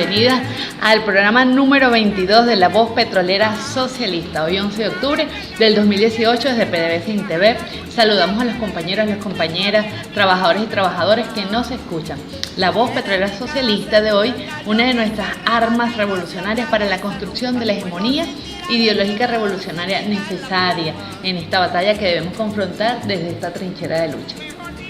bienvenidas al programa número 22 de La Voz Petrolera Socialista. Hoy 11 de octubre del 2018 desde PDVSA INTV. Saludamos a los compañeros, las compañeras, trabajadores y trabajadoras que nos escuchan. La Voz Petrolera Socialista de hoy, una de nuestras armas revolucionarias para la construcción de la hegemonía ideológica revolucionaria necesaria en esta batalla que debemos confrontar desde esta trinchera de lucha.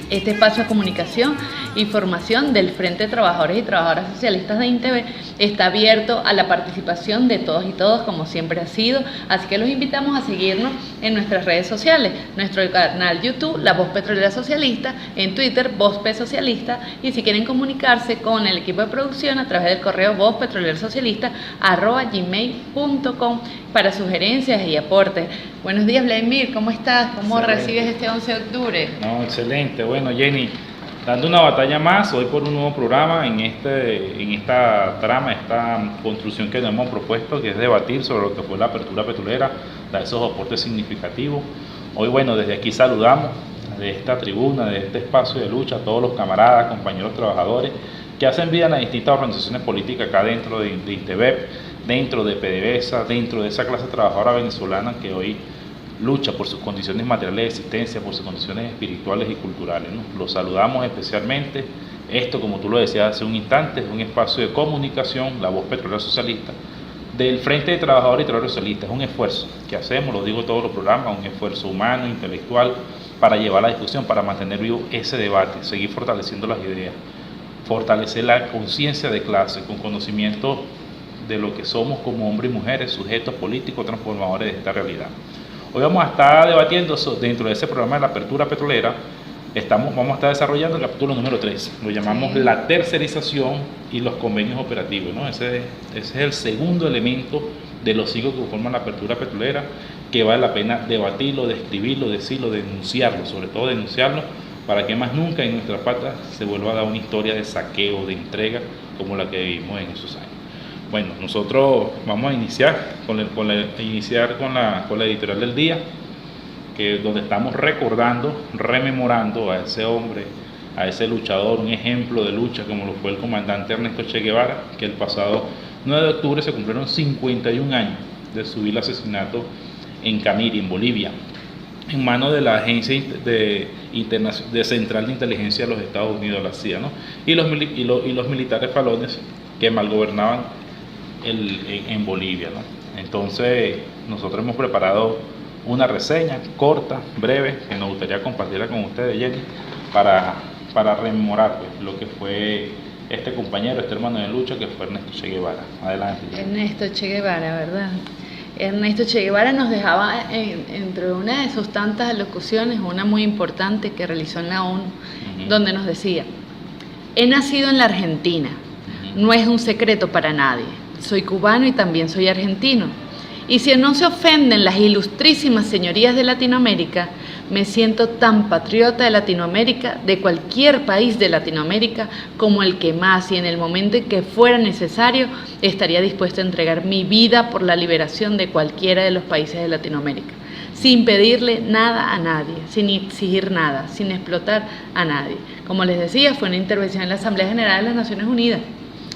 Este espacio de comunicación y formación del Frente de Trabajadores y Trabajadoras Socialistas de INTV está abierto a la participación de todos y todas, como siempre ha sido, así que los invitamos a seguirnos en nuestras redes sociales, nuestro canal YouTube, La Voz Petrolera Socialista, en Twitter, Voz P Socialista, y si quieren comunicarse con el equipo de producción a través del correo vozpetrolerasocialista@gmail.com para sugerencias y aportes. Buenos días, Vladimir, ¿cómo estás? ¿Cómo recibes este 11 de octubre? No, excelente. Bueno, Jenny, dando una batalla más hoy por un nuevo programa en esta trama, esta construcción que nos hemos propuesto, que es debatir sobre lo que fue la apertura petrolera, dar esos aportes significativos. Hoy, bueno, desde aquí saludamos de esta tribuna, de este espacio de lucha, a todos los camaradas, compañeros trabajadores que hacen vida en las distintas organizaciones políticas acá dentro de INTV, dentro de PDVSA, dentro de esa clase trabajadora venezolana que hoy lucha por sus condiciones materiales de existencia, por sus condiciones espirituales y culturales, ¿no? Los saludamos especialmente. Esto, como tú lo decías hace un instante, es un espacio de comunicación, La Voz Petrolera Socialista, del Frente de Trabajadores y Trabajadoras Socialistas. Es un esfuerzo que hacemos, lo digo en todos los programas, un esfuerzo humano, intelectual, para llevar la discusión, para mantener vivo ese debate, seguir fortaleciendo las ideas, fortalecer la conciencia de clase con conocimiento de lo que somos como hombres y mujeres, sujetos políticos transformadores de esta realidad. Hoy vamos a estar debatiendo dentro de ese programa de la apertura petrolera, vamos a estar desarrollando el capítulo número 3, lo llamamos la tercerización y los convenios operativos, ¿no? Ese es el segundo elemento de los 5 que forman la apertura petrolera, que vale la pena debatirlo, describirlo, decirlo, denunciarlo, sobre todo denunciarlo, para que más nunca en nuestra patria se vuelva a dar una historia de saqueo, de entrega, como la que vivimos en esos años. Bueno, nosotros vamos a iniciar con la editorial del día, donde estamos rememorando a ese hombre, a ese luchador, un ejemplo de lucha como lo fue el comandante Ernesto Che Guevara, que el pasado 9 de octubre se cumplieron 51 años de su vil asesinato en Camiri, en Bolivia, en manos de la Agencia de Central de Inteligencia de los Estados Unidos, la CIA, ¿no? y los militares falones que malgobernaban en Bolivia, ¿no? Entonces, nosotros hemos preparado una reseña corta, breve, que nos gustaría compartirla con ustedes, Jenny, para rememorar pues, lo que fue este compañero, este hermano de lucha, que fue Ernesto Che Guevara. Adelante, Jenny. Ernesto Che Guevara, ¿verdad? Ernesto Che Guevara nos dejaba entre una de sus tantas alocuciones, una muy importante que realizó en la ONU, donde nos decía: he nacido en la Argentina, no es un secreto para nadie, soy cubano y también soy argentino. Y si no se ofenden las ilustrísimas señorías de Latinoamérica, me siento tan patriota de Latinoamérica, de cualquier país de Latinoamérica, como el que más, y en el momento en que fuera necesario, estaría dispuesto a entregar mi vida por la liberación de cualquiera de los países de Latinoamérica, sin pedirle nada a nadie, sin exigir nada, sin explotar a nadie. Como les decía, fue una intervención en la Asamblea General de las Naciones Unidas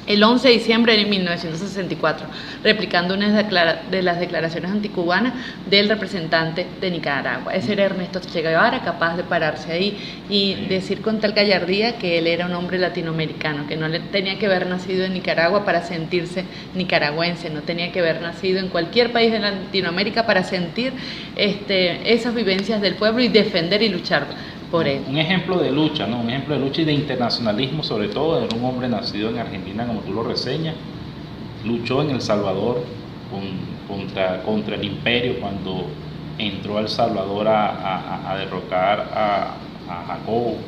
el 11 de diciembre de 1964, replicando una de las declaraciones anticubanas del representante de Nicaragua. Ese era Ernesto Che Guevara, capaz de pararse ahí y decir con tal gallardía que él era un hombre latinoamericano, que no tenía que haber nacido en Nicaragua para sentirse nicaragüense, no tenía que haber nacido en cualquier país de Latinoamérica para sentir esas vivencias del pueblo y defender y luchar por él. Un ejemplo de lucha, ¿no? Un ejemplo de lucha y de internacionalismo, sobre todo. Era un hombre nacido en Argentina, como tú lo reseñas, luchó en El Salvador contra el imperio cuando entró a El Salvador a derrocar a Jacobo.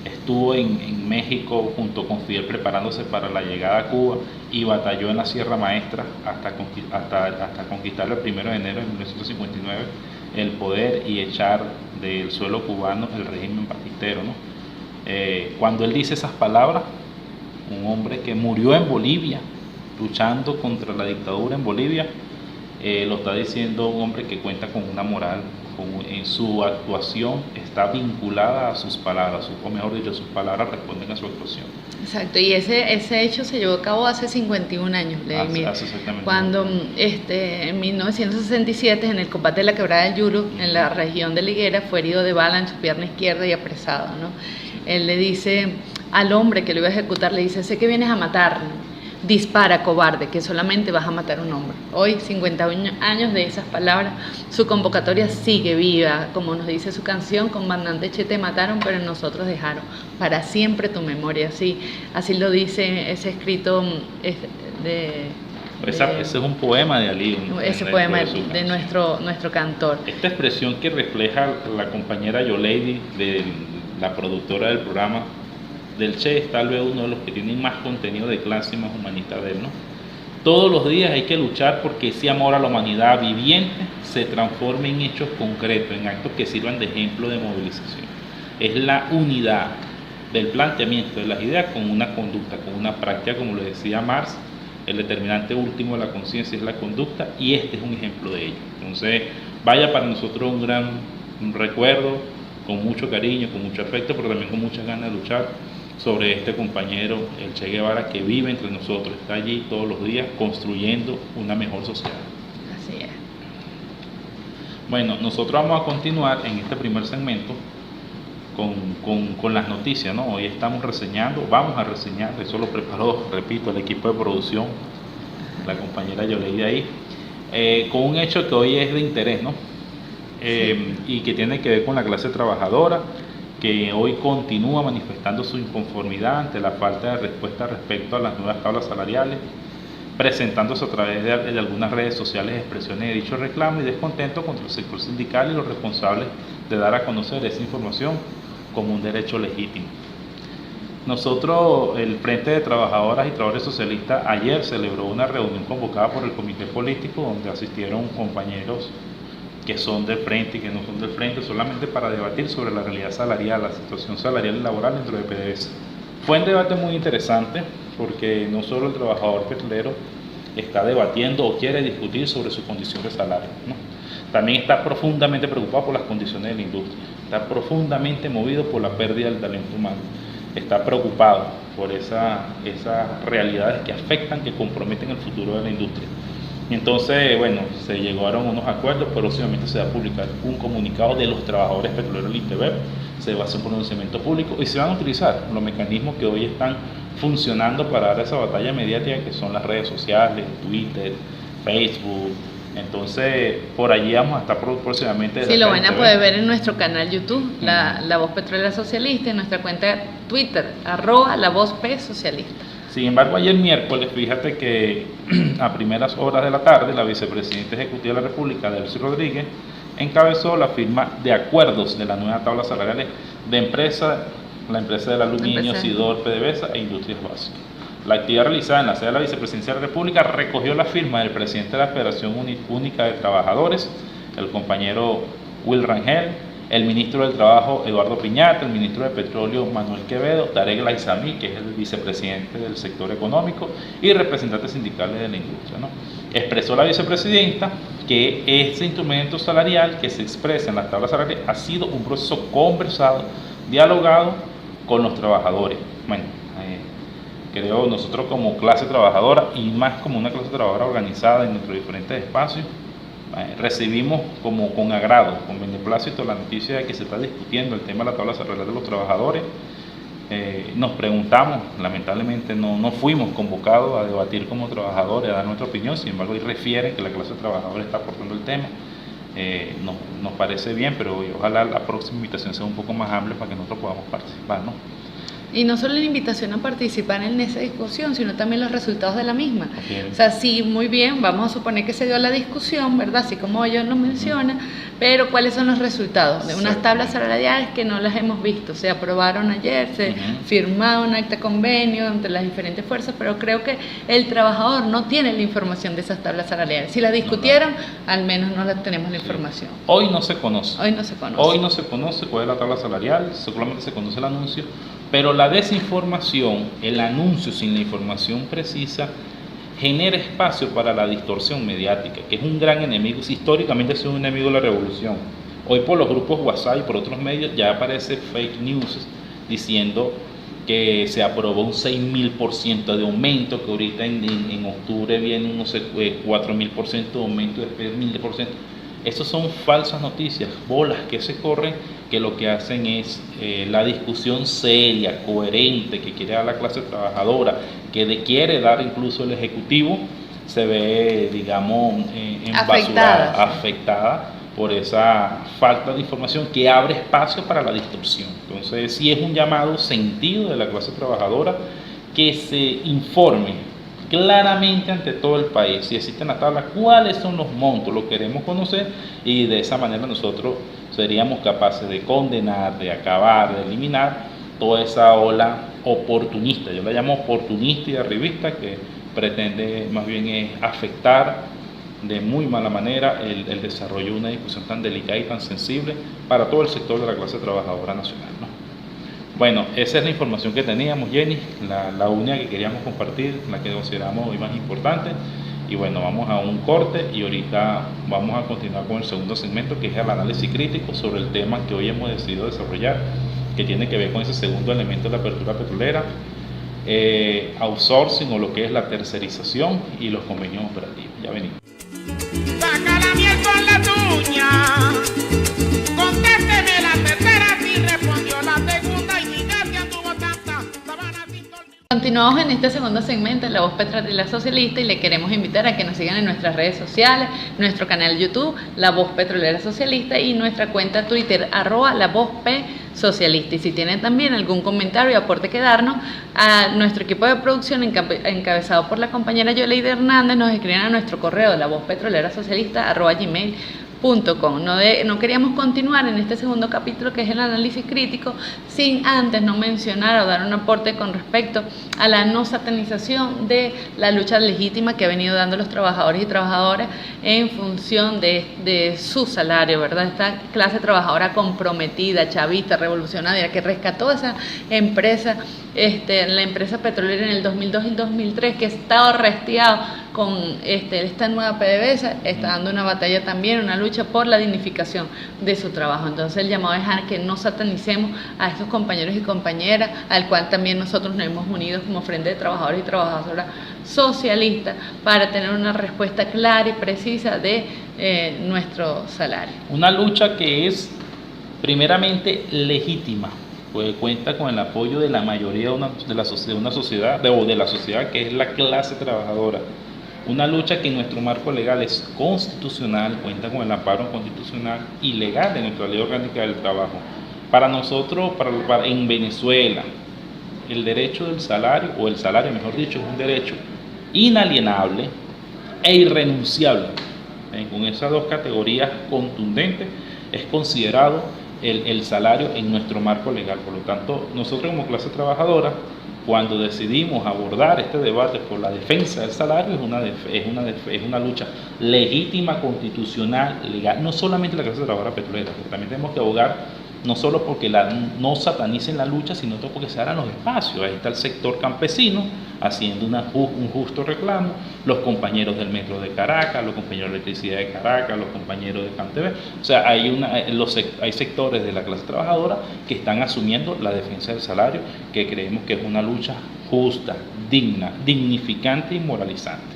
Estuvo en México junto con Fidel preparándose para la llegada a Cuba y batalló en la Sierra Maestra hasta conquistar el 1 de enero de 1959 el poder y echar del suelo cubano el régimen batistero, ¿no? Cuando él dice esas palabras, un hombre que murió en Bolivia, luchando contra la dictadura en Bolivia, lo está diciendo un hombre que cuenta con una moral, en su actuación está vinculada a sus palabras, o mejor dicho, sus palabras responden a su actuación. Exacto, y ese hecho se llevó a cabo hace 51 años, Hace exactamente. Cuando en 1967, en el combate de la Quebrada del Yuro, en la región de Liguera, fue herido de bala en su pierna izquierda y apresado, ¿no? Él le dice al hombre que lo iba a ejecutar, le dice: sé que vienes a matarme, dispara, cobarde, que solamente vas a matar a un hombre. Hoy, 51 años de esas palabras, su convocatoria sigue viva, como nos dice su canción: comandante Che, te mataron, pero nosotros dejaron para siempre tu memoria. Así lo dice ese escrito ese es un poema de Ali. Ese poema de nuestro cantor. Esta expresión que refleja la compañera Yolady, de la productora del programa, del Che, es tal vez uno de los que tienen más contenido de clase y más humanista de él, ¿no? Todos los días hay que luchar porque ese amor a la humanidad viviente se transforme en hechos concretos, en actos que sirvan de ejemplo de movilización. Es la unidad del planteamiento de las ideas con una conducta, con una práctica, como le decía Marx, el determinante último de la conciencia es la conducta, y este es un ejemplo de ello. Entonces, vaya para nosotros un recuerdo, con mucho cariño, con mucho afecto, pero también con muchas ganas de luchar sobre este compañero, el Che Guevara, que vive entre nosotros, está allí todos los días construyendo una mejor sociedad. Así es. Bueno, nosotros vamos a continuar en este primer segmento con las noticias, ¿no? Hoy vamos a reseñar, eso lo preparó, repito, el equipo de producción, la compañera Yolady ahí, con un hecho que hoy es de interés, ¿no? Y que tiene que ver con la clase trabajadora, que hoy continúa manifestando su inconformidad ante la falta de respuesta respecto a las nuevas tablas salariales, presentándose a través de algunas redes sociales expresiones de dicho reclamo y descontento contra el sector sindical y los responsables de dar a conocer esa información como un derecho legítimo. Nosotros, el Frente de Trabajadoras y Trabajadores Socialistas, ayer celebró una reunión convocada por el Comité Político, donde asistieron compañeros que son del frente y que no son del frente, solamente para debatir sobre la realidad salarial, la situación salarial y laboral dentro de PDVSA. Fue un debate muy interesante porque no solo el trabajador petrolero está debatiendo o quiere discutir sobre su condición de salario, ¿no? También está profundamente preocupado por las condiciones de la industria, está profundamente movido por la pérdida del talento humano, está preocupado por esas realidades que afectan, que comprometen el futuro de la industria. Entonces, bueno, se llegaron a unos acuerdos, pero próximamente se va a publicar un comunicado de los trabajadores petroleros del INTEBEP, se va a hacer un pronunciamiento público y se van a utilizar los mecanismos que hoy están funcionando para dar esa batalla mediática, que son las redes sociales, Twitter, Facebook. Entonces, por allí vamos a estar próximamente. Sí, lo van a poder ver en nuestro canal YouTube, la Voz Petrolera Socialista, en nuestra cuenta Twitter, @LaVozPSocialista. Sin embargo, ayer miércoles, fíjate que a primeras horas de la tarde, la vicepresidenta ejecutiva de la República, Delcy Rodríguez, encabezó la firma de acuerdos de la nueva tabla salarial de la empresa del aluminio, Sidor, PDVSA e Industrias Básicas. La actividad realizada en la sede de la Vicepresidencia de la República recogió la firma del presidente de la Federación Única de Trabajadores, el compañero Will Rangel, el ministro del Trabajo Eduardo Piñata, el ministro de Petróleo Manuel Quevedo, Tarek Laizami, que es el vicepresidente del sector económico, y representantes sindicales de la industria, ¿no? Expresó la vicepresidenta que este instrumento salarial que se expresa en las tablas salariales ha sido un proceso conversado, dialogado con los trabajadores. Bueno, creo nosotros como clase trabajadora, y más como una clase trabajadora organizada en nuestros diferentes espacios, recibimos como con agrado, con beneplácito, la noticia de que se está discutiendo el tema de la tabla salarial de los trabajadores. Nos preguntamos, lamentablemente no fuimos convocados a debatir como trabajadores, a dar nuestra opinión, sin embargo, hoy refieren que la clase trabajadora está aportando el tema. Nos parece bien, pero ojalá la próxima invitación sea un poco más amplia para que nosotros podamos participar, ¿no? Y no solo la invitación a participar en esa discusión, sino también los resultados de la misma. O sea, sí, muy bien, vamos a suponer que se dio la discusión, ¿verdad? Así como ellos nos mencionan, pero ¿cuáles son los resultados? De unas tablas salariales que no las hemos visto. Se aprobaron ayer, se firmaron un acta convenio entre las diferentes fuerzas, pero creo que el trabajador no tiene la información de esas tablas salariales. Si las discutieron, al menos no las tenemos la información. Hoy no se conoce. Hoy no se conoce cuál es la tabla salarial, solamente se conoce el anuncio. Pero la desinformación, el anuncio sin la información precisa, genera espacio para la distorsión mediática, que es un gran enemigo, históricamente ha sido un enemigo de la revolución. Hoy por los grupos WhatsApp y por otros medios ya aparece fake news diciendo que se aprobó un 6.000% de aumento, que ahorita en octubre viene un, no sé, 4.000% de aumento, después 1.000%. Esas son falsas noticias, bolas que se corren, que lo que hacen es la discusión seria, coherente, que quiere dar la clase trabajadora, que quiere dar incluso el Ejecutivo, se ve, digamos, embasurada, afectada por esa falta de información que abre espacio para la distorsión. Entonces, sí es un llamado sentido de la clase trabajadora que se informe claramente ante todo el país, si existe en la tabla, cuáles son los montos, lo queremos conocer, y de esa manera nosotros seríamos capaces de condenar, de acabar, de eliminar toda esa ola oportunista, yo la llamo oportunista y arribista, que pretende más bien es afectar de muy mala manera el desarrollo de una discusión tan delicada y tan sensible para todo el sector de la clase trabajadora nacional, ¿no? Bueno, esa es la información que teníamos, Jenny, la única que queríamos compartir, la que consideramos hoy más importante. Y bueno, vamos a un corte y ahorita vamos a continuar con el segundo segmento, que es el análisis crítico sobre el tema que hoy hemos decidido desarrollar, que tiene que ver con ese segundo elemento de la apertura petrolera, outsourcing, o lo que es la tercerización y los convenios operativos. Ya venimos. Saca la miel con la tuña, contésteme la tercera si respondió la segunda y mi Katy anduvo tanta sabana sin dormir. Continuamos en este segundo segmento de La Voz Petrolera Socialista y le queremos invitar a que nos sigan en nuestras redes sociales, nuestro canal YouTube, La Voz Petrolera Socialista, y nuestra cuenta Twitter, @LaVozP Socialista. Y si tienen también algún comentario y aporte que darnos, a nuestro equipo de producción encabezado por la compañera Yoleide Hernández, nos escriben a nuestro correo lavozpetrolerasocialista@gmail.com. No queríamos continuar en este segundo capítulo, que es el análisis crítico, sin antes no mencionar o dar un aporte con respecto a la no satanización de la lucha legítima que ha venido dando los trabajadores y trabajadoras en función de su salario, ¿verdad? Esta clase trabajadora comprometida, chavista, revolucionaria, que rescató esa empresa, la empresa petrolera en el 2002 y 2003, que estaba restiado con esta nueva PDVSA, está dando una batalla también, una lucha por la dignificación de su trabajo. Entonces el llamado es a que no satanicemos a estos compañeros y compañeras, al cual también nosotros nos hemos unido como Frente de Trabajadores y Trabajadoras Socialistas, para tener una respuesta clara y precisa de nuestro salario. Una lucha que es primeramente legítima, pues cuenta con el apoyo de la mayoría de la sociedad, que es la clase trabajadora. Una lucha que en nuestro marco legal es constitucional, cuenta con el amparo constitucional y legal de nuestra Ley Orgánica del Trabajo. Para nosotros, en Venezuela, el derecho del salario, o el salario mejor dicho, es un derecho inalienable e irrenunciable. Con esas dos categorías contundentes es considerado el salario en nuestro marco legal. Por lo tanto, nosotros como clase trabajadora, cuando decidimos abordar este debate por la defensa del salario, es una lucha legítima, constitucional, legal, no solamente la clase trabajadora petrolera, pero también tenemos que abogar no solo porque no satanicen la lucha, sino porque se abran los espacios. Ahí está el sector campesino haciendo un justo reclamo, los compañeros del metro de Caracas, los compañeros de electricidad de Caracas, los compañeros de CanTV. O sea, hay sectores de la clase trabajadora que están asumiendo la defensa del salario, que creemos que es una lucha justa, digna, dignificante y moralizante.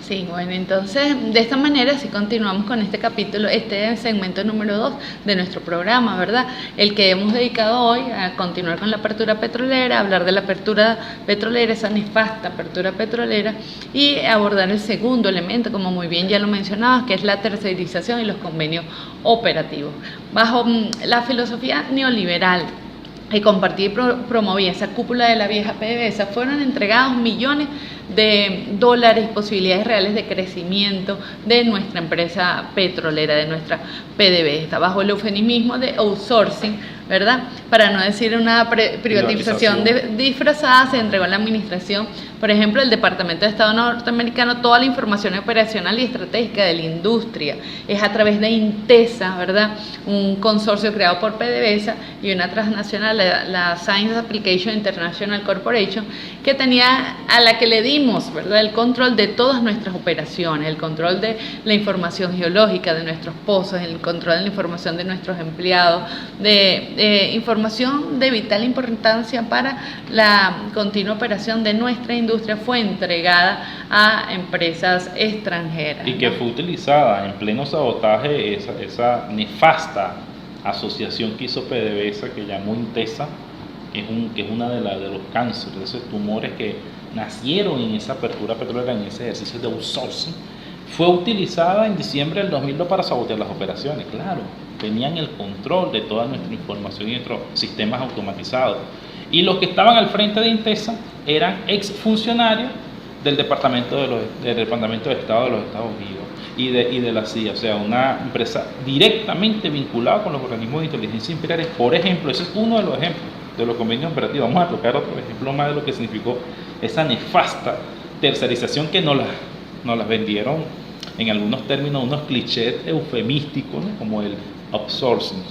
Sí, bueno, entonces de esta manera sí continuamos con este capítulo, este segmento número 2 de nuestro programa, ¿verdad? El que hemos dedicado hoy a continuar con la apertura petrolera, hablar de la apertura petrolera, esa nefasta apertura petrolera, y abordar el segundo elemento, como muy bien ya lo mencionabas, que es la tercerización y los convenios operativos. Bajo la filosofía neoliberal que compartía y promovía esa cúpula de la vieja PDVSA, fueron entregados millones de dólares y posibilidades reales de crecimiento de nuestra empresa petrolera, de nuestra PDVSA, bajo el eufemismo de outsourcing, ¿verdad? para no decir una privatización disfrazada, se entregó a la administración, por ejemplo, el Departamento de Estado norteamericano, toda la información operacional y estratégica de la industria. Es a través de Intesa, ¿verdad? Un consorcio creado por PDVSA y una transnacional, la Science Application International Corporation, que tenía, a la que le dimos, ¿verdad?, el control de todas nuestras operaciones, el control de la información geológica de nuestros pozos, el control de la información de nuestros empleados, de información de vital importancia para la continua operación de nuestra industria, fue entregada a empresas extranjeras. Y que fue utilizada en pleno sabotaje esa nefasta asociación que hizo PDVSA, que llamó Intesa, que es una de los cánceres, de esos tumores que nacieron en esa apertura petrolera, en ese ejercicio de outsourcing. Fue utilizada en diciembre del 2002 para sabotear las operaciones, claro. Tenían el control de toda nuestra información y nuestros sistemas automatizados. Y los que estaban al frente de Intesa eran exfuncionarios del Departamento de Estado de los Estados Unidos y de la CIA, o sea, una empresa directamente vinculada con los organismos de inteligencia imperiales. Por ejemplo, ese es uno de los ejemplos de los convenios operativos. Vamos a tocar otro ejemplo más de lo que significó esa nefasta tercerización que nos las vendieron en algunos términos, unos clichés eufemísticos, ¿no?, como el outsourcing.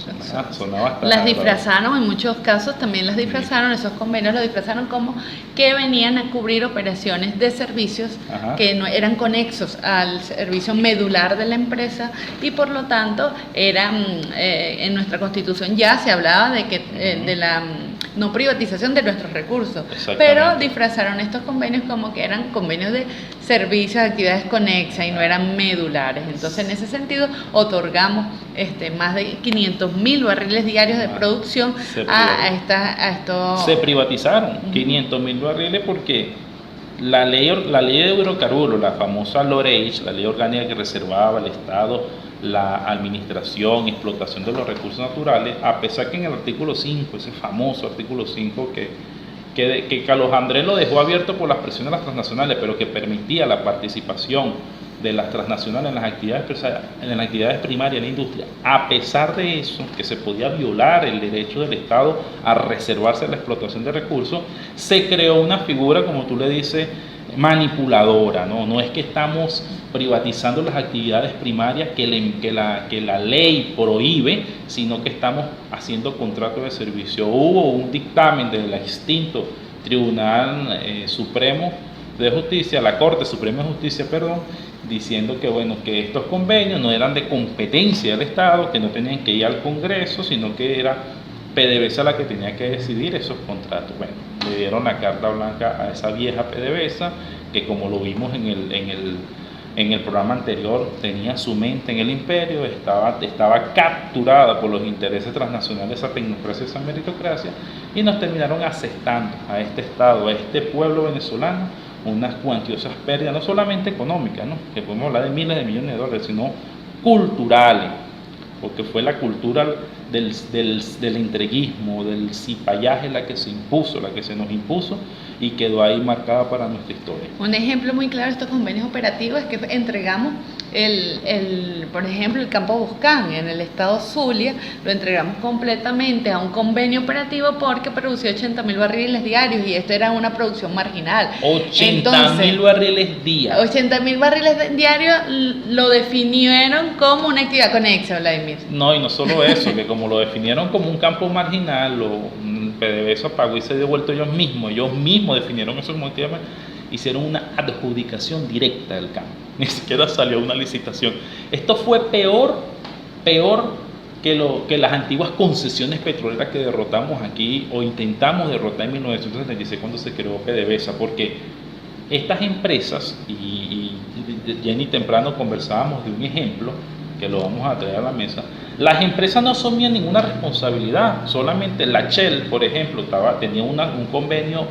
Sonaba las disfrazaron, en muchos casos también las disfrazaron, esos convenios los disfrazaron como que venían a cubrir operaciones de servicios que no eran conexos al servicio medular de la empresa, y por lo tanto eran, en nuestra Constitución ya se hablaba de que de la no privatización de nuestros recursos, pero disfrazaron estos convenios como que eran convenios de servicios, de actividades conexas y no eran medulares. Entonces, en ese sentido, otorgamos más de 500.000 barriles diarios de producción a estos. Se privatizaron 500.000 barriles porque la ley de hidrocarburos, la famosa LOREICH, la ley orgánica que reservaba al Estado la administración y explotación de los recursos naturales, a pesar que en el artículo 5, ese famoso artículo 5 que Carlos Andrés lo dejó abierto por las presiones de las transnacionales, pero que permitía la participación de las transnacionales en las actividades primarias de la industria, a pesar de eso, que se podía violar el derecho del Estado a reservarse la explotación de recursos, se creó una figura, como tú le dices, manipuladora, no es que estamos privatizando las actividades primarias que la ley prohíbe, sino que estamos haciendo contratos de servicio. Hubo un dictamen del extinto Tribunal Supremo de Justicia, la Corte Suprema de Justicia, diciendo que estos convenios no eran de competencia del Estado, que no tenían que ir al Congreso, sino que era PDVSA la que tenía que decidir esos contratos. Bueno, le dieron la carta blanca a esa vieja PDVSA, que como lo vimos en el programa anterior, tenía su mente en el imperio, estaba capturada por los intereses transnacionales, esa tecnocracia, esa meritocracia, y nos terminaron asestando a este Estado, a este pueblo venezolano, unas cuantiosas pérdidas, no solamente económicas, ¿no?, que podemos hablar de miles de millones de dólares, sino culturales, porque fue la cultura del entreguismo, del cipallaje la que se nos impuso y quedó ahí marcada para nuestra historia. Un ejemplo muy claro de estos convenios operativos es que entregamos por ejemplo, el campo Buscán en el estado Zulia, lo entregamos completamente a un convenio operativo porque producía 80.000 barriles diarios y esto era una producción marginal. 80.000 barriles diarios. 80.000 barriles diarios lo definieron como una actividad conexa, Vladimir. No, y no solo eso, que como lo definieron como un campo marginal, PDVSA pagó y se dio vuelto ellos mismos definieron eso como actividad, hicieron una adjudicación directa del campo, ni siquiera salió una licitación. Esto fue peor que las antiguas concesiones petroleras que derrotamos aquí o intentamos derrotar en 1976 cuando se creó PDVSA, porque estas empresas, y Jenny temprano conversábamos de un ejemplo que lo vamos a traer a la mesa, las empresas no asumían ninguna responsabilidad, solamente la Shell, por ejemplo, tenía un convenio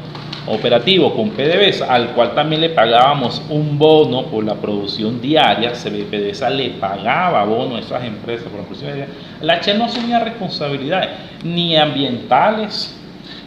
operativo con PDVSA, al cual también le pagábamos un bono por la producción diaria. PDVSA le pagaba bono a esas empresas por la producción diaria. La Shell no asumía responsabilidades ni ambientales,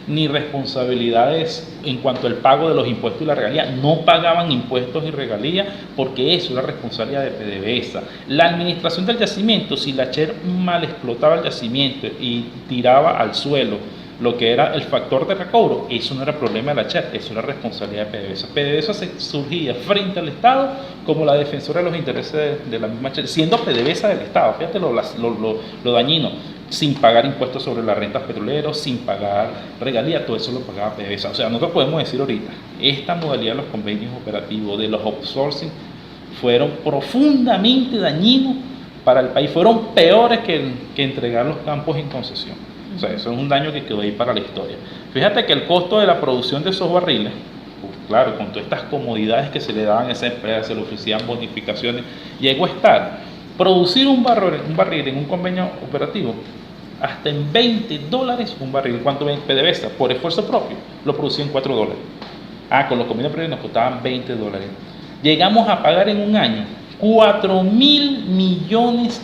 ni responsabilidades en cuanto al pago de los impuestos y la regalía. No pagaban impuestos y regalías porque eso era responsabilidad de PDVSA. La administración del yacimiento, si la Cher mal explotaba el yacimiento y tiraba al suelo lo que era el factor de recobro, eso no era problema de la Cher, eso era responsabilidad de PDVSA. PDVSA surgía frente al Estado como la defensora de los intereses de la misma Cher, siendo PDVSA del Estado. Fíjate lo dañino, sin pagar impuestos sobre las rentas petroleras, sin pagar regalías, todo eso lo pagaba PDVSA. O sea, nosotros podemos decir ahorita, esta modalidad de los convenios operativos, de los outsourcing, fueron profundamente dañinos para el país, fueron peores que entregar los campos en concesión. O sea, eso es un daño que quedó ahí para la historia. Fíjate que el costo de la producción de esos barriles, pues, claro, con todas estas comodidades que se le daban a esa empresa, se le ofrecían bonificaciones, llegó a estar, producir un barril en un convenio operativo, hasta en $20 un barril. ¿Cuánto ven PDVSA? Por esfuerzo propio, lo producía en $4. Con los convenios operativos nos costaban $20. Llegamos a pagar en un año $4.000 millones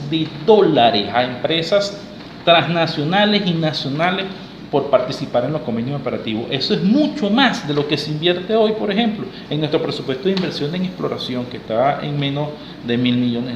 a empresas transnacionales y nacionales por participar en los convenios operativos. Eso es mucho más de lo que se invierte hoy, por ejemplo, en nuestro presupuesto de inversión en exploración, que está en menos de $1.000 millones.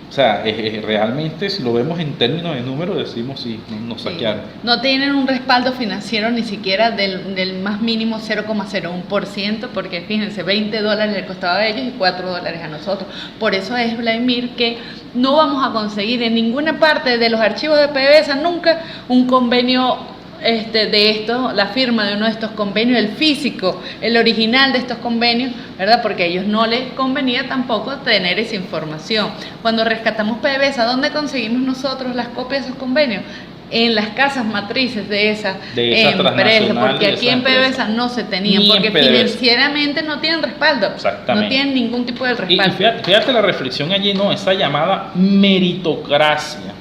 O sea, realmente, si lo vemos en términos de números, decimos sí, nos saquearon. No tienen un respaldo financiero ni siquiera del más mínimo 0,01%, porque fíjense, $20 le costaba a ellos y $4 a nosotros. Por eso es, Vladimir, que no vamos a conseguir en ninguna parte de los archivos de PDVSA nunca un convenio de esto, la firma de uno de estos convenios, el físico, el original de estos convenios, ¿verdad? Porque a ellos no les convenía tampoco tener esa información. Cuando rescatamos PDVSA, ¿dónde conseguimos nosotros las copias de esos convenios? En las casas matrices de esa empresa, porque aquí en PDVSA no se tenían, porque financieramente no tienen respaldo, no tienen ningún tipo de respaldo. Y fíjate la reflexión allí, ¿no? Esa llamada meritocracia,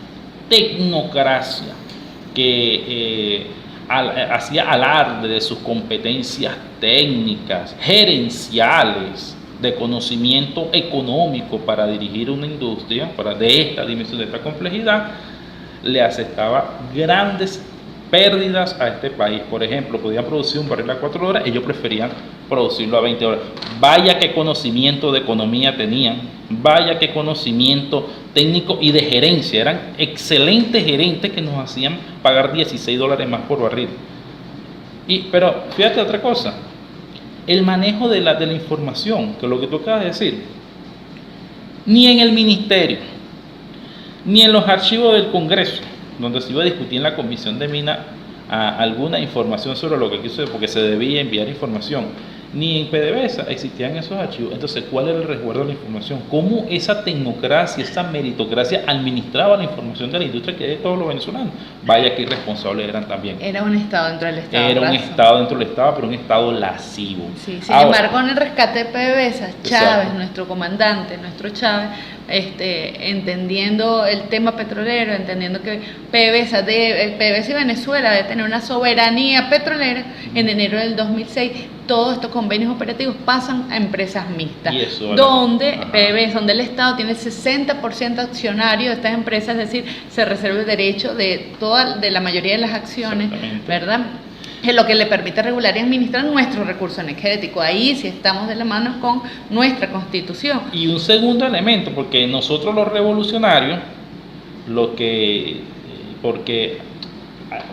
tecnocracia, que hacía alarde de sus competencias técnicas, gerenciales, de conocimiento económico para dirigir una industria de esta dimensión, de esta complejidad, le aceptaba grandes pérdidas a este país. Por ejemplo, podían producir un barril a $4, ellos preferían producirlo a $20. Vaya qué conocimiento de economía tenían, vaya qué conocimiento técnico y de gerencia, eran excelentes gerentes que nos hacían pagar $16 más por barril. Pero fíjate otra cosa, el manejo de la información, que es lo que tú acabas de decir, ni en el ministerio, ni en los archivos del Congreso, donde se iba a discutir en la Comisión de Minas alguna información sobre lo que quiso, porque se debía enviar información, ni en PDVSA existían esos archivos. Entonces, ¿cuál era el resguardo de la información? ¿Cómo esa tecnocracia, esa meritocracia administraba la información de la industria que es de todos los venezolanos? Vaya que irresponsables eran también. Era un Estado dentro del Estado. Era un Estado dentro del Estado, pero un Estado lascivo. Sí, sin embargo, en el rescate de PDVSA, Chávez, nuestro comandante, nuestro Chávez, entendiendo el tema petrolero, entendiendo que PDVSA y Venezuela debe tener una soberanía petrolera, en enero del 2006 todos estos convenios operativos pasan a empresas mixtas, donde PDVSA, donde el Estado tiene el 60% accionario de estas empresas, es decir, se reserva el derecho de la mayoría de las acciones, ¿verdad? Es lo que le permite regular y administrar nuestro recurso energético. Ahí sí estamos de la mano con nuestra Constitución. Y un segundo elemento, porque nosotros los revolucionarios, porque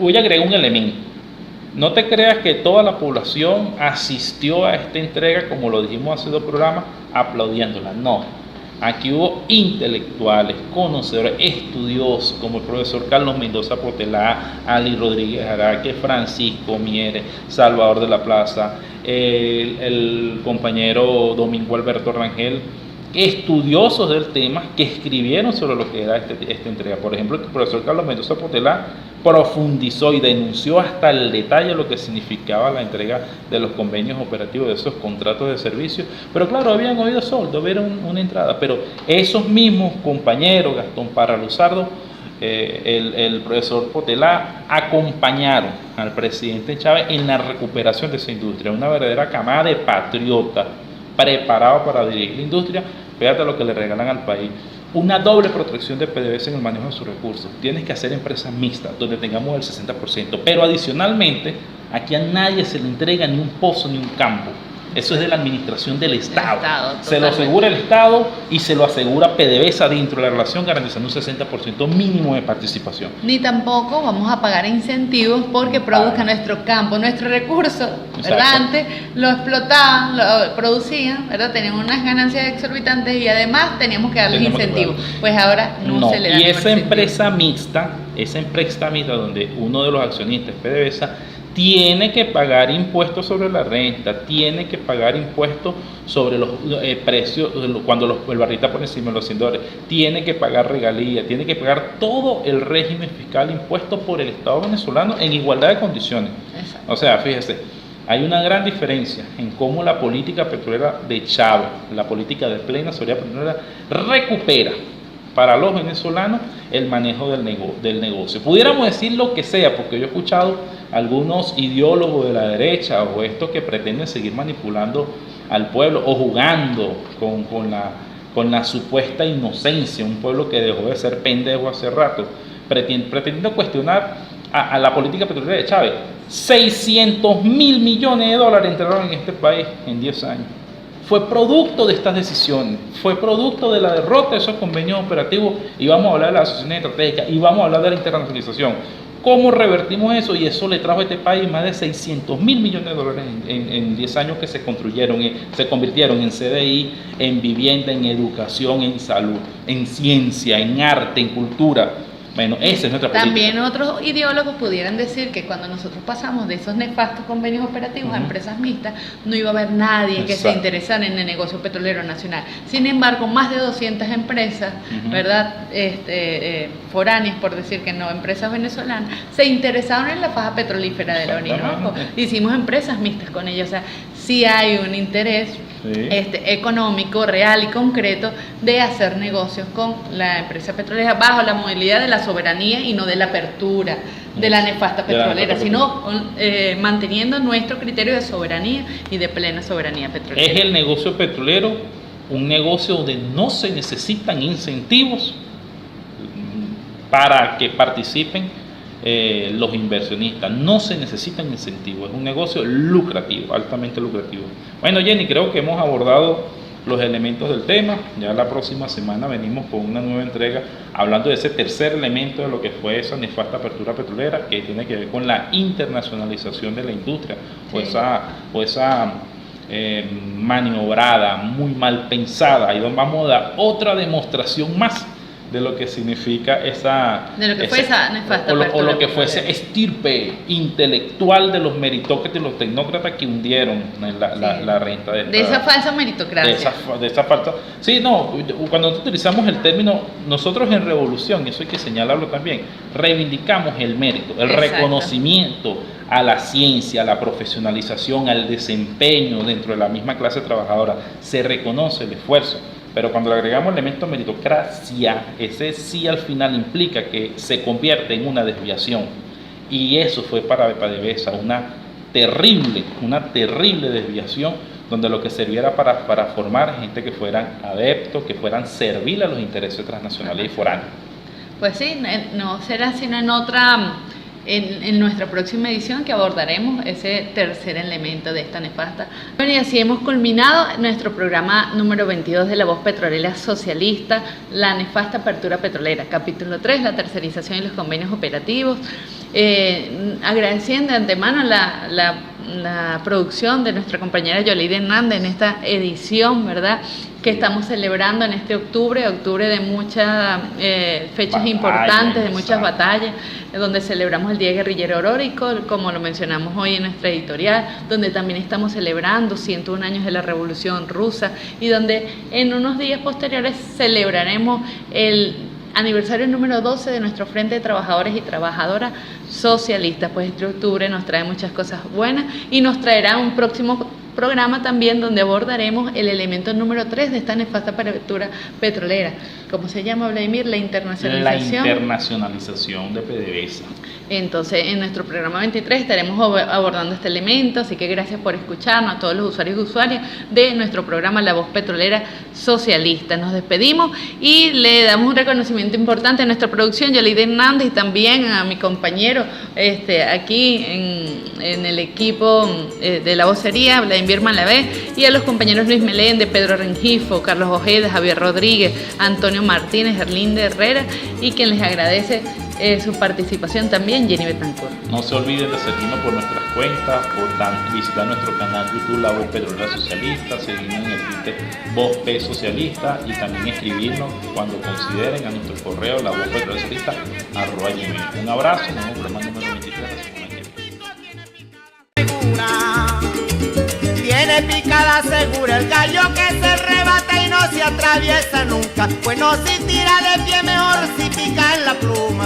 voy a agregar un elemento. No te creas que toda la población asistió a esta entrega, como lo dijimos hace 2 programas, aplaudiéndola. No. Aquí hubo intelectuales, conocedores, estudiosos, como el profesor Carlos Mendoza Potelá, Ali Rodríguez Araque, Francisco Mieres, Salvador de la Plaza, el compañero Domingo Alberto Rangel, estudiosos del tema que escribieron sobre lo que era esta entrega. Por ejemplo, el profesor Carlos Mendoza Potelá profundizó y denunció hasta el detalle lo que significaba la entrega de los convenios operativos, de esos contratos de servicio. Pero claro, habían oído soldo, vieron una entrada, pero esos mismos compañeros, Gastón Parra Luzardo, el profesor Potelá, acompañaron al presidente Chávez en la recuperación de esa industria, una verdadera camada de patriotas preparados para dirigir la industria. Fíjate lo que le regalan al país: una doble protección de PDVSA en el manejo de sus recursos. Tienes que hacer empresas mixtas donde tengamos el 60%, pero adicionalmente Aquí a nadie se le entrega ni un pozo ni un campo. Eso es de la administración del Estado. Se lo asegura el Estado y se lo asegura PDVSA dentro de la relación, garantizando un 60% mínimo de participación. Ni tampoco vamos a pagar incentivos porque produzca nuestro campo, nuestro recurso, ¿verdad? Antes lo explotaban, lo producían, ¿verdad? Tenían unas ganancias exorbitantes y además teníamos que darles incentivos. Pues ahora no se le da. Y esa empresa mixta donde uno de los accionistas es PDVSA, tiene que pagar impuestos sobre la renta, tiene que pagar impuestos sobre los precios, cuando el barril está por encima de los $100, tiene que pagar regalías, tiene que pagar todo el régimen fiscal impuesto por el Estado venezolano en igualdad de condiciones. Exacto. O sea, fíjese, hay una gran diferencia en cómo la política petrolera de Chávez, la política de plena soberanía petrolera, recupera para los venezolanos el manejo del negocio. Pudiéramos decir lo que sea, porque yo he escuchado algunos ideólogos de la derecha o estos que pretenden seguir manipulando al pueblo o jugando con la supuesta inocencia, un pueblo que dejó de ser pendejo hace rato, pretendiendo cuestionar a la política petrolera de Chávez. 600 mil millones de dólares entraron en este país en 10 años. Fue producto de estas decisiones, fue producto de la derrota de esos convenios operativos, y vamos a hablar de las asociaciones estratégicas y vamos a hablar de la internacionalización. ¿Cómo revertimos eso? Y eso le trajo a este país más de 600 mil millones de dólares en 10 años que se construyeron, se convirtieron en CDI, en vivienda, en educación, en salud, en ciencia, en arte, en cultura. Bueno, esa es nuestra política. También otros ideólogos pudieran decir que cuando nosotros pasamos de esos nefastos convenios operativos a empresas mixtas, no iba a haber nadie que se interesara en el negocio petrolero nacional. Sin embargo, más de 200 empresas, ¿verdad? Foráneas, por decir que no, empresas venezolanas, se interesaron en la faja petrolífera del Orinoco. Hicimos empresas mixtas con ellos. O sea, sí hay un interés económico, real y concreto de hacer negocios con la empresa petrolera bajo la modalidad de la soberanía y no de la apertura de la nefasta petrolera, sino manteniendo nuestro criterio de soberanía y de plena soberanía petrolera. Es el negocio petrolero un negocio donde no se necesitan incentivos para que participen los inversionistas, no se necesitan incentivos, es un negocio lucrativo, altamente lucrativo. Bueno, Jenny, creo que hemos abordado los elementos del tema. Ya la próxima semana venimos con una nueva entrega hablando de ese tercer elemento de lo que fue esa nefasta apertura petrolera, que tiene que ver con la internacionalización de la industria, o esa maniobrada, muy mal pensada, y vamos a dar otra demostración más de lo que significa esa nefasta o lo que fuese estirpe intelectual de los meritócratas y los tecnócratas que hundieron la renta de esa falsa meritocracia. De esa falsa. Sí, no, cuando nosotros utilizamos el término, nosotros en Revolución, y eso hay que señalarlo también, reivindicamos el mérito, el reconocimiento a la ciencia, a la profesionalización, al desempeño dentro de la misma clase trabajadora. Se reconoce el esfuerzo. Pero cuando le agregamos elemento meritocracia, ese sí al final implica que se convierte en una desviación. Y eso fue para PDVSA una terrible desviación, donde lo que serviera para formar gente que fueran adeptos, que fueran serviles a los intereses transnacionales y foráneos. Pues sí, no será sino en nuestra próxima edición que abordaremos ese tercer elemento de esta nefasta. Bueno, y así hemos culminado nuestro programa número 22 de La Voz Petrolera Socialista, la nefasta apertura petrolera, capítulo 3, la tercerización y los convenios operativos. Agradeciendo de antemano la producción de nuestra compañera Yolide Hernández en esta edición, ¿verdad?, que estamos celebrando en este octubre de muchas fechas importantes, de muchas batallas, donde celebramos el Día Guerrillero Horórico, como lo mencionamos hoy en nuestra editorial, donde también estamos celebrando 101 años de la Revolución Rusa, y donde en unos días posteriores celebraremos el aniversario número 12 de nuestro Frente de Trabajadores y Trabajadoras Socialistas. Pues este octubre nos trae muchas cosas buenas y nos traerá un próximo programa también donde abordaremos el elemento número 3 de esta nefasta apertura petrolera. ¿Cómo se llama, Vladimir? La internacionalización. La internacionalización de PDVSA. Entonces, en nuestro programa 23 estaremos abordando este elemento, así que gracias por escucharnos a todos los usuarios y usuarias de nuestro programa La Voz Petrolera Socialista. Nos despedimos y le damos un reconocimiento importante a nuestra producción, Yolida Hernández, y también a mi compañero aquí en el equipo de la vocería, Vladimir Malavé, y a los compañeros Luis Meléndez, Pedro Rengifo, Carlos Ojeda, Javier Rodríguez, Antonio Martínez, Erlinde Herrera, y quien les agradece su participación también, Jenny Betancourt. No se olviden de seguirnos por nuestras cuentas, visitar nuestro canal YouTube La Voz Petrolera Socialista, seguirnos en el Twitter Voz P Socialista y también escribirnos cuando consideren a nuestro correo La Voz Petrolera Socialista @gmail. Un abrazo, nos vemos en el programa número 23 la semana que viene. Tiene picada segura el gallo que se rebata y no se atraviesa nunca. Pues no si tira de pie, mejor si pica en la pluma.